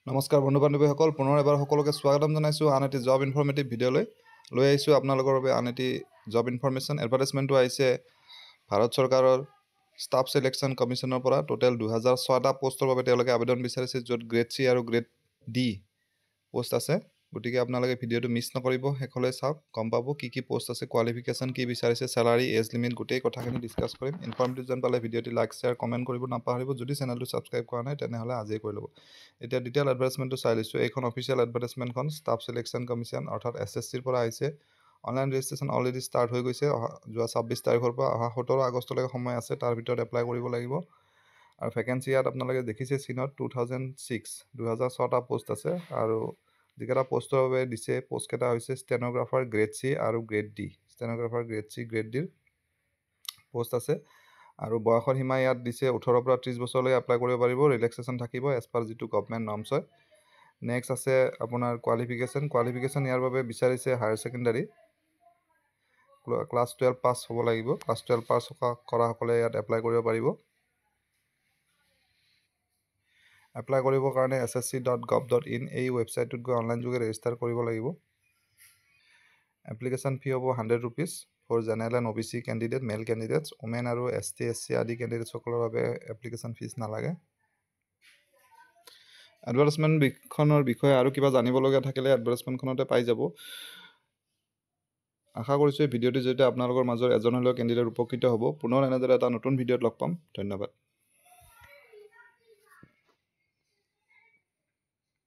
নমস্কাৰ বন্ধু বান্ধৱীসকল, পুনৰ এবাৰ সকলোকে স্বাগতম জনাইছোঁ আন এটি জব ইনফৰ্মেটিভ ভিডিঅ'লৈ। লৈ আহিছোঁ আপোনালোকৰ বাবে আন এটি জব ইনফৰ্মেশ্যন। এডভাৰটাইজমেণ্টটো আহিছে ভাৰত চৰকাৰৰ ষ্টাফ চিলেকশ্যন কমিশ্যনৰ পৰা। টোটেল 2006টা পোষ্টৰ বাবে তেওঁলোকে আবেদন বিচাৰিছে, য'ত গ্ৰেড চি আৰু গ্ৰেড ডি পোষ্ট আছে। গতিকে আপোনালোকে ভিডিঅ'টো মিছ নকৰিব, শেষলৈ চাওক, গম পাব কি কি পোষ্ট আছে, কোৱালিফিকেশ্যন কি বিচাৰিছে, চেলাৰী, এজ লিমিট, গোটেই কথাখিনি ডিছকাছ কৰিম। ইনফৰ্মেটিভ যেন পালে ভিডিঅ'টি লাইক, শ্বেয়াৰ, কমেণ্ট কৰিব নাপাহৰিব। যদি চেনেলটো ছাবস্ক্ৰাইব কৰা নাই তেনেহ'লে আজিয়ে কৰি ল'ব। এতিয়া ডিটেইল এডভাৰটাইজমেণ্টটো চাই লৈছোঁ। এইখন অফিচিয়েল এডভাৰটাইজমেণ্টখন ষ্টাফ চিলেকশ্যন কমিশ্যন অৰ্থাৎ SSCৰ পৰা আহিছে। অনলাইন ৰেজিষ্ট্ৰেশ্যন অলৰেডি ষ্টাৰ্ট হৈ গৈছে। যোৱা 26 তাৰিখৰ পৰা অহা 17 আগষ্টলৈকে সময় আছে, তাৰ ভিতৰত এপ্লাই কৰিব লাগিব। আৰু ভেকেঞ্চি ইয়াত আপোনালোকে দেখিছে চিনত 2006টা পোষ্ট আছে। আৰু যিকেইটা পোষ্টৰ বাবে দিছে, পোষ্টকেইটা হৈছে ষ্টেন'গ্ৰাফাৰ গ্ৰেড চি আৰু grade D. Stenographer grade C, grade ডিৰ পোষ্ট আছে। আৰু বয়সৰ সীমা ইয়াত দিছে 18 পৰা 30 বছৰলৈ এপ্লাই কৰিব পাৰিব। ৰিলেক্সেশ্যন থাকিব এজ পাৰ যিটো গভমেণ্ট নৰ্মছ হয়। নেক্সট আছে আপোনাৰ কোৱালিফিকেশ্যন ইয়াৰ বাবে বিচাৰিছে হায়াৰ ছেকেণ্ডাৰী ক্লাছ 12 পাছ হ'ব লাগিব। ক্লাছ 12 পাছ কৰাসকলে ইয়াত এপ্লাই কৰিব পাৰিব। এপ্লাই কৰিবৰ কাৰণে ssc.gov.in এই ৱেবছাইটটোত গৈ অনলাইন যোগে ৰেজিষ্টাৰ কৰিব লাগিব। এপ্লিকেশ্যন ফি হ'ব 100 rupees for general and OBC candidate, male candidates. Women আৰু ST SC আদি কেণ্ডিডেটসকলৰ বাবে এপ্লিকেশ্যন ফিজ নালাগে। এডভাৰটাইজমেণ্টখনৰ বিষয়ে আৰু কিবা জানিবলগীয়া থাকিলে এডভাৰটাইজমেণ্টখনতে পাই যাব। আশা কৰিছোঁ এই ভিডিঅ'টিৰ জৰিয়তে আপোনালোকৰ মাজৰ এজন হ'লেও কেণ্ডিডেট উপকৃত হ'ব। পুনৰ এনেদৰে এটা নতুন ভিডিঅ'ত লগ পাম। ধন্যবাদ।